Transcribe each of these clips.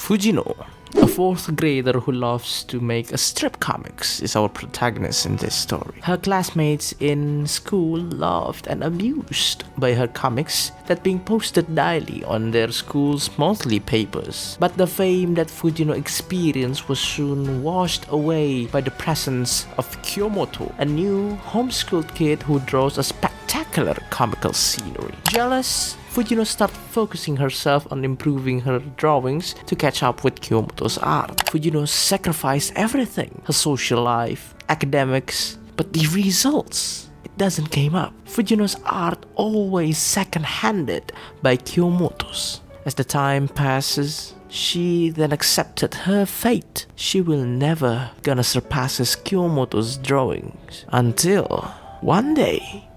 Fujino, a fourth grader who loves to make strip comics, is our protagonist in this story. Her classmates in school loved and amused by her comics that being posted daily on their school's monthly papers. But the fame that Fujino experienced was soon washed away by the presence of Kyomoto, a new homeschooled kid who draws a spectacular comical scenery. Jealous, Fujino started focusing herself on improving her drawings to catch up with Kyomoto's art. Fujino sacrificed everything, her social life, academics, but the results, it doesn't came up. Fujino's art always second-handed by Kyomoto's. As the time passes, she then accepted her fate. She will never gonna surpass Kyomoto's drawings until one day.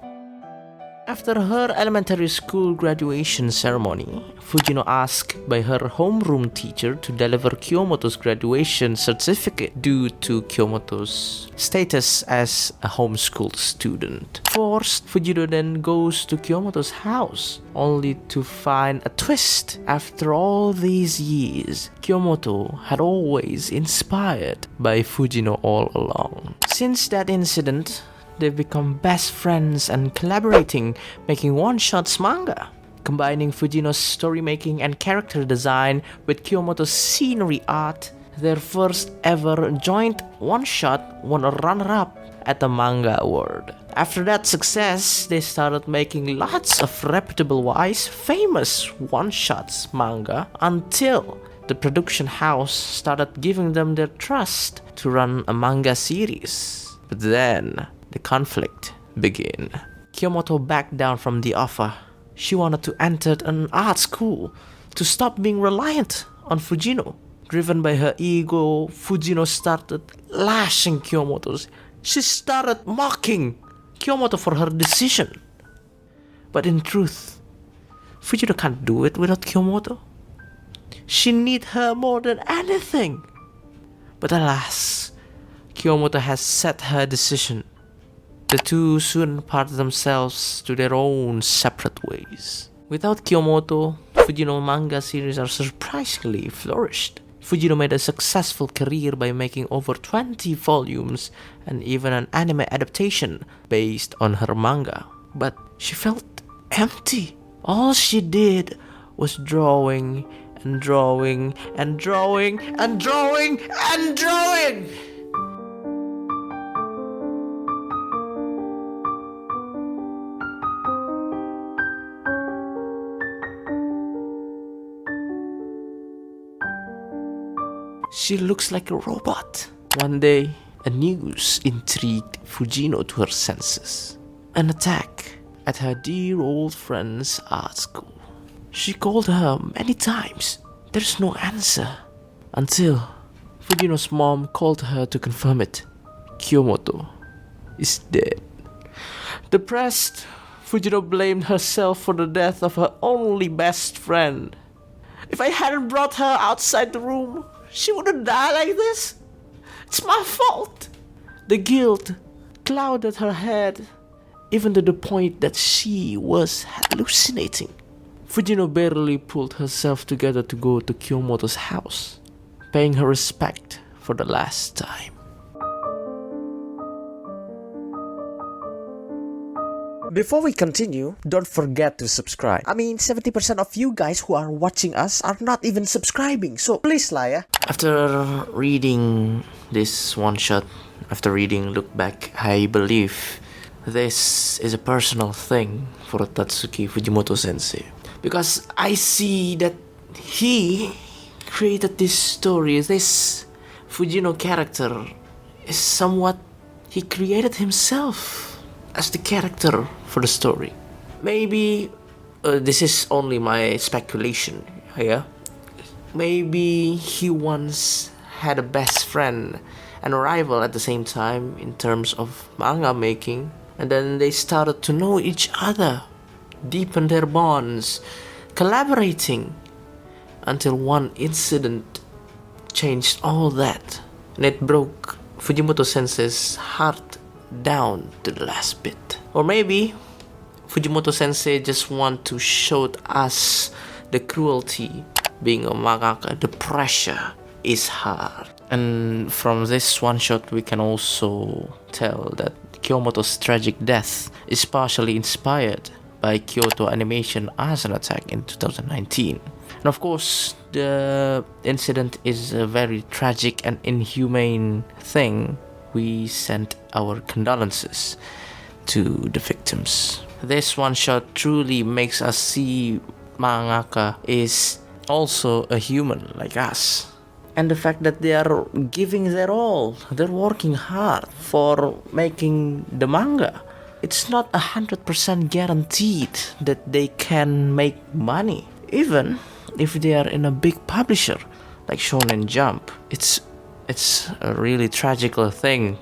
After her elementary school graduation ceremony, Fujino asked by her homeroom teacher to deliver Kyomoto's graduation certificate due to Kyomoto's status as a homeschooled student. Forced, Fujino then goes to Kyomoto's house, only to find a twist. After all these years, Kyomoto had always inspired by Fujino all along. Since that incident, they've become best friends and collaborating, making one-shots manga. Combining Fujino's story-making and character design with Kyomoto's scenery art, their first ever joint one-shot won a runner-up at the Manga Award. After that success, they started making lots of reputable-wise famous one-shots manga until the production house started giving them their trust to run a manga series. But then the conflict began. Kyomoto backed down from the offer. She wanted to enter an art school to stop being reliant on Fujino. Driven by her ego, Fujino started lashing Kyomoto. She started mocking Kyomoto for her decision. But in truth, Fujino can't do it without Kyomoto. She needs her more than anything. But alas, Kyomoto has set her decision. The two soon parted themselves to their own separate ways. Without Kyomoto, Fujino manga series are surprisingly flourished. Fujino made a successful career by making over 20 volumes and even an anime adaptation based on her manga. But she felt empty. All she did was drawing and drawing and drawing and drawing and drawing. She looks like a robot. One day, a news intrigued Fujino to her senses. An attack at her dear old friend's art school. She called her many times. There's no answer. Until Fujino's mom called her to confirm it. Kyomoto is dead. Depressed, Fujino blamed herself for the death of her only best friend. If I hadn't brought her outside the room, she wouldn't die like this. It's my fault. The guilt clouded her head, even to the point that she was hallucinating. Fujino barely pulled herself together to go to Kyomoto's house, paying her respect for the last time. Before we continue, don't forget to subscribe. 70% of you guys who are watching us are not even subscribing, so please lah ya. After reading this one shot, after reading Look Back, I believe this is a personal thing for Tatsuki Fujimoto sensei. Because I see that he created this story, this Fujino character is somewhat he created himself as the character for the story. Maybe this is only my speculation, yeah? Maybe he once had a best friend and a rival at the same time in terms of manga making, and then they started to know each other, deepen their bonds, collaborating, until one incident changed all that, and it broke Fujimoto sensei's heart down to the last bit. Or maybe Fujimoto sensei just want to show us the cruelty being a mangaka, the pressure is hard. And from this one shot, we can also tell that Kyomoto's tragic death is partially inspired by Kyoto Animation as an attack in 2019. And of course, the incident is a very tragic and inhumane thing. We send our condolences to the victims. This one shot truly makes us see mangaka is also a human like us. And the fact that they are giving their all, they're working hard for making the manga. It's not 100% guaranteed that they can make money. Even if they are in a big publisher like Shonen Jump, it's a really tragical thing